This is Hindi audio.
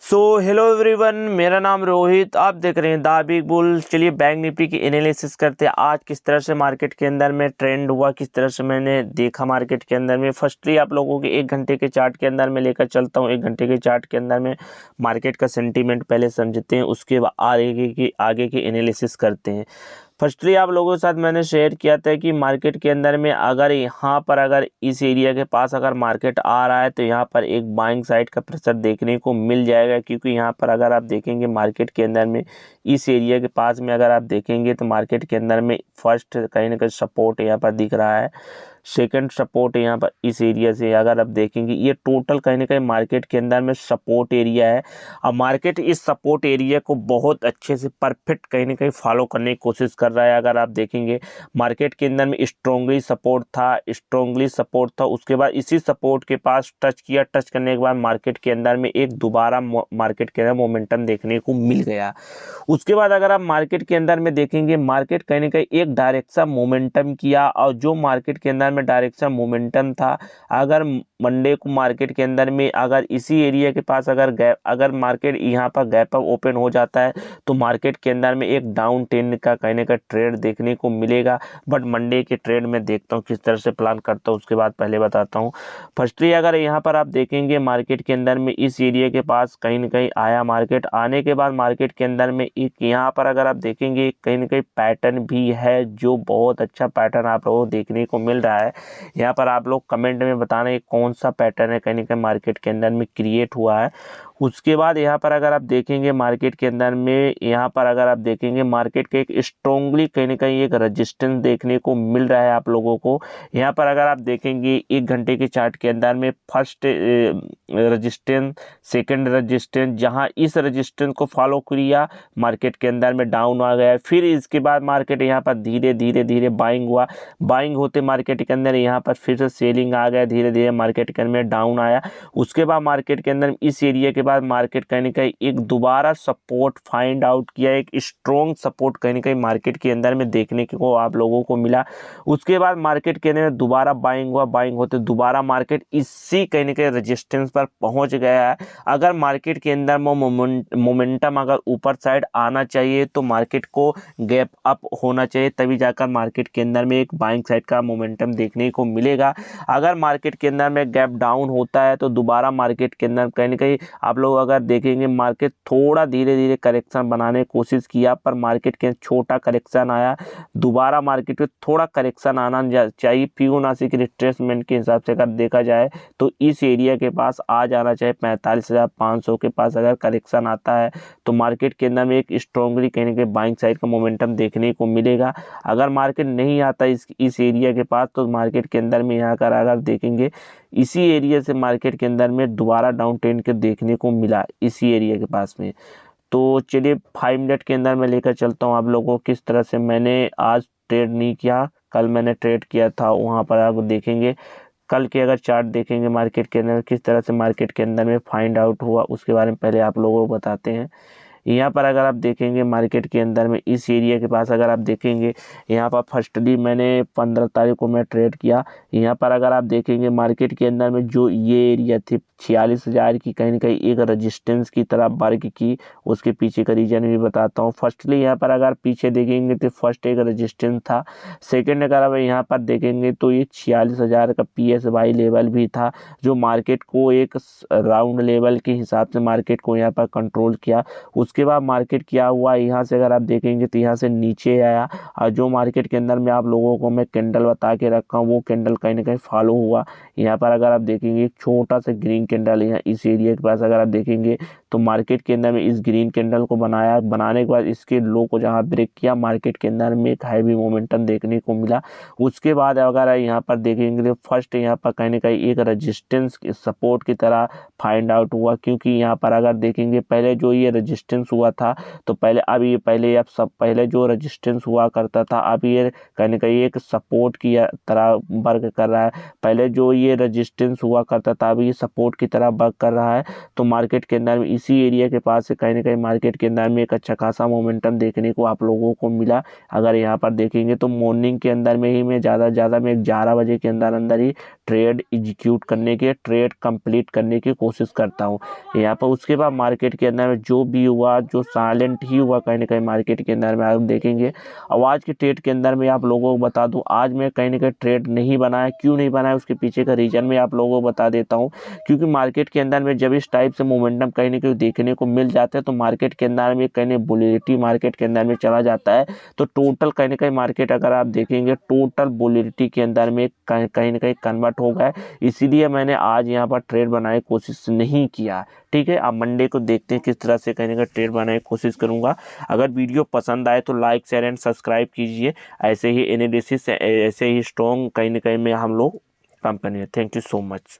हेलो एवरीवन, मेरा नाम रोहित। आप देख रहे हैं द बिग बुल। चलिए बैंक निफ्टी की एनालिसिस करते हैं आज किस तरह से मार्केट के अंदर में ट्रेंड हुआ, किस तरह से मैंने देखा मार्केट के अंदर में। फर्स्टली आप लोगों के 1 घंटे के चार्ट के अंदर में लेकर चलता हूं। 1 घंटे के चार्ट के अंदर में मार्केट का सेंटीमेंट पहले समझते हैं, उसके बाद आगे की एनालिसिस करते हैं। फर्स्टली आप लोगों के साथ मैंने शेयर किया था कि मार्केट के अंदर में अगर इस एरिया के पास अगर मार्केट आ रहा है तो यहाँ पर एक बाइंग साइड का प्रेशर देखने को मिल जाएगा, क्योंकि यहाँ पर अगर आप देखेंगे मार्केट के अंदर में इस एरिया के पास में अगर आप देखेंगे तो मार्केट के अंदर में फर्स्ट कहीं ना कहीं सपोर्ट यहाँ पर दिख रहा है, सेकंड सपोर्ट यहाँ पर इस एरिया से अगर आप देखेंगे ये टोटल कहीं ना कहीं मार्केट के अंदर में सपोर्ट एरिया है। अब मार्केट इस सपोर्ट एरिया को बहुत अच्छे से परफेक्ट कहीं ना कहीं फॉलो करने की कोशिश कर रहा है। अगर आप देखेंगे मार्केट के अंदर में स्ट्रांगली सपोर्ट था, उसके बाद इसी सपोर्ट के पास टच किया। टच करने के बाद मार्केट के अंदर में एक दोबारा मार्केट के अंदर मोमेंटम देखने को मिल गया। उसके बाद अगर आप मार्केट के अंदर में देखेंगे मार्केट कहीं ना कहीं एक डायरेक्शन मोमेंटम किया, और जो मार्केट के अंदर में डायरेक्शन मोमेंटम था, अगर मंडे को मार्केट के अंदर में अगर इसी एरिया के पास अगर मार्केट यहाँ पर गैप अप ओपन हो जाता है तो मार्केट के अंदर में एक डाउन ट्रेंड का कहने का ट्रेड देखने को मिलेगा। बट मंडे के ट्रेड में देखता हूँ किस तरह से प्लान करता हूँ, उसके बाद पहले बताता हूँ। फर्स्टली अगर यहाँ पर आप देखेंगे मार्केट के अंदर में इस एरिया के पास कहीं ना कहीं आया, मार्केट आने के बाद मार्केट के अंदर में एक यहाँ पर अगर आप देखेंगे कहीं ना कहीं पैटर्न भी है, जो बहुत अच्छा पैटर्न आप लोगों को देखने को मिल रहा है। यहाँ पर आप लोग कमेंट में बताना ये कौन सा पैटर्न है कहीं ना कहीं मार्केट के अंदर में क्रिएट हुआ है। उसके बाद यहाँ पर अगर आप देखेंगे मार्केट के अंदर में मार्केट के एक स्ट्रांगली कहीं ना कहीं एक रेजिस्टेंस देखने को मिल रहा है आप लोगों को। यहाँ पर अगर आप देखेंगे 1 घंटे के चार्ट के अंदर में फर्स्ट रेजिस्टेंस, सेकंड रेजिस्टेंस, जहाँ इस रेजिस्टेंस को फॉलो किया मार्केट के अंदर में डाउन आ गया। फिर इसके बाद मार्केट यहाँ पर धीरे धीरे बाइंग हुआ। बाइंग होते मार्केट के अंदर यहाँ पर फिर से सेलिंग आ गया, धीरे धीरे मार्केट के अंदर डाउन आया। उसके बाद मार्केट के अंदर इस एरिया के बाद मार्केट कहीं ना कहीं एक दोबारा सपोर्ट फाइंड आउट किया, एक स्ट्रॉन्ग सपोर्ट कहीं ना कहीं मार्केट के अंदर में देखने को आप लोगों को मिला। उसके बाद मार्केट के अंदर दोबारा बाइंग हुआ, बाइंग होते दोबारा मार्केट इसी कहीं ना कहीं रेजिस्टेंस पर पहुंच गया है। अगर मार्केट के अंदर मोमेंटम अगर ऊपर साइड आना चाहिए तो मार्केट को गैप अप होना चाहिए, तभी जाकर मार्केट के अंदर में एक बाइंग साइड का मोमेंटम देखने को मिलेगा। अगर मार्केट के अंदर में गैप डाउन होता है तो दोबारा मार्केट के अंदर कहीं ना कहीं आप लोग अगर देखेंगे मार्केट थोड़ा धीरे धीरे करेक्शन बनाने की कोशिश किया, पर मार्केट के छोटा करेक्शन आया। दोबारा मार्केट में थोड़ा करेक्शन आना चाहिए। फिबोनाची के रिट्रेसमेंट के हिसाब से अगर देखा जाए तो इस एरिया के पास आ जाना चाहिए 45,500 के पास। अगर करेक्शन आता है तो मार्केट के अंदर में एक स्ट्रांगली कहीं ना कहीं बाइंग साइड का मोमेंटम देखने को मिलेगा। अगर मार्केट नहीं आता इस एरिया के पास तो मार्केट के अंदर में यहाँ कर अगर देखेंगे इसी एरिया से मार्केट के अंदर में दोबारा डाउन ट्रेंड के देखने को मिला इसी एरिया के पास में। तो चलिए 5 मिनट के अंदर मैं लेकर चलता हूँ आप लोगों को किस तरह से मैंने आज ट्रेड नहीं किया, कल मैंने ट्रेड किया था। वहाँ पर आप देखेंगे कल के अगर चार्ट देखेंगे मार्केट के अंदर किस तरह से मार्केट के अंदर में फाइंड आउट हुआ, उसके बारे में पहले आप लोगों को बताते हैं। यहाँ पर अगर आप देखेंगे मार्केट के अंदर में इस एरिया के पास अगर आप देखेंगे यहाँ पर फर्स्टली मैंने 15 तारीख को मैं ट्रेड किया। यहाँ पर अगर आप देखेंगे मार्केट के अंदर में जो ये एरिया थी 46,000 की कहीं ना कहीं एक रेजिस्टेंस की तरह वर्क की, उसके पीछे का रीजन भी बताता हूँ। फर्स्टली यहाँ पर अगर पीछे देखेंगे तो फर्स्ट एक रेजिस्टेंस था। सेकेंड अगर आप यहाँ पर देखेंगे तो ये 46,000 का PSY लेवल भी था, जो मार्केट को एक राउंड लेवल के हिसाब से मार्केट को यहाँ पर कंट्रोल किया। उसके बाद मार्केट क्या हुआ, यहाँ से अगर आप देखेंगे तो यहाँ से नीचे आया, और जो मार्केट के अंदर में आप लोगों को मैं कैंडल बता के रखा हूँ वो कैंडल कहीं ना कहीं फॉलो हुआ। यहाँ पर अगर आप देखेंगे एक छोटा सा ग्रीन कैंडल यहाँ इस एरिया के पास अगर आप देखेंगे तो मार्केट के अंदर में इस ग्रीन कैंडल को बनाने के बाद इसके लो को जहाँ ब्रेक किया मार्केट के अंदर में एक हैवी मोमेंटम देखने को मिला। उसके बाद अगर यहाँ पर देखेंगे तो फर्स्ट यहाँ पर कहीं ना कहीं एक रेजिस्टेंस सपोर्ट की तरह फाइंड आउट हुआ, क्योंकि यहाँ पर अगर देखेंगे पहले जो ये रेजिस्टेंस हुआ था तो पहले जो रेजिस्टेंस हुआ करता था अब ये कहीं ना कहीं एक सपोर्ट की तरह वर्क कर रहा है। पहले जो ये रेजिस्टेंस हुआ करता था अभी ये सपोर्ट की तरह वर्क कर रहा है। तो मार्केट के अंदर में इसी एरिया के पास से कहीं ना कहीं मार्केट के अंदर में एक अच्छा खासा मोमेंटम देखने को आप लोगों को मिला। अगर यहाँ पर देखेंगे तो मॉर्निंग के अंदर में ही मैं ज़्यादा मैं 11 बजे के अंदर ही ट्रेड एग्जीक्यूट करने की, ट्रेड कंप्लीट करने की कोशिश करता हूँ यहाँ पर। उसके बाद मार्केट के अंदर में जो भी हुआ, जो साइलेंट ही हुआ कहीं ना कहीं मार्केट के अंदर में आप देखेंगे। अब आज के ट्रेड के अंदर में आप लोगों को बता दूं, आज मैं कहीं ना कहीं ट्रेड नहीं बनाया। क्यों नहीं बनाया, उसके पीछे का रीज़न मैं आप लोगों को बता देता हूं। क्योंकि मार्केट के अंदर में जब इस टाइप से मोमेंटम कहीं ना कहीं देखने को मिल जाता है तो मार्केट के अंदर में कहीं ना वोलेटिलिटी मार्केट के अंदर में चला जाता है। तो टोटल कहीं ना कहीं मार्केट अगर आप देखेंगे टोटल वोलेटिलिटी के अंदर में कहीं ना कहीं कन्वर्ट हो गया। इसीलिए मैंने आज यहाँ पर ट्रेड बनाने की कोशिश नहीं किया। ठीक है, अब मंडे को देखते हैं किस तरह से कहीं ना कहीं ट्रेड बनाने की कोशिश करूँगा। अगर वीडियो पसंद आए तो लाइक शेयर एंड सब्सक्राइब कीजिए। ऐसे ही एनालिसिस, ऐसे ही स्ट्रॉन्ग कहीं ना कहीं में हम लोग काम करेंगे। Thank you so much.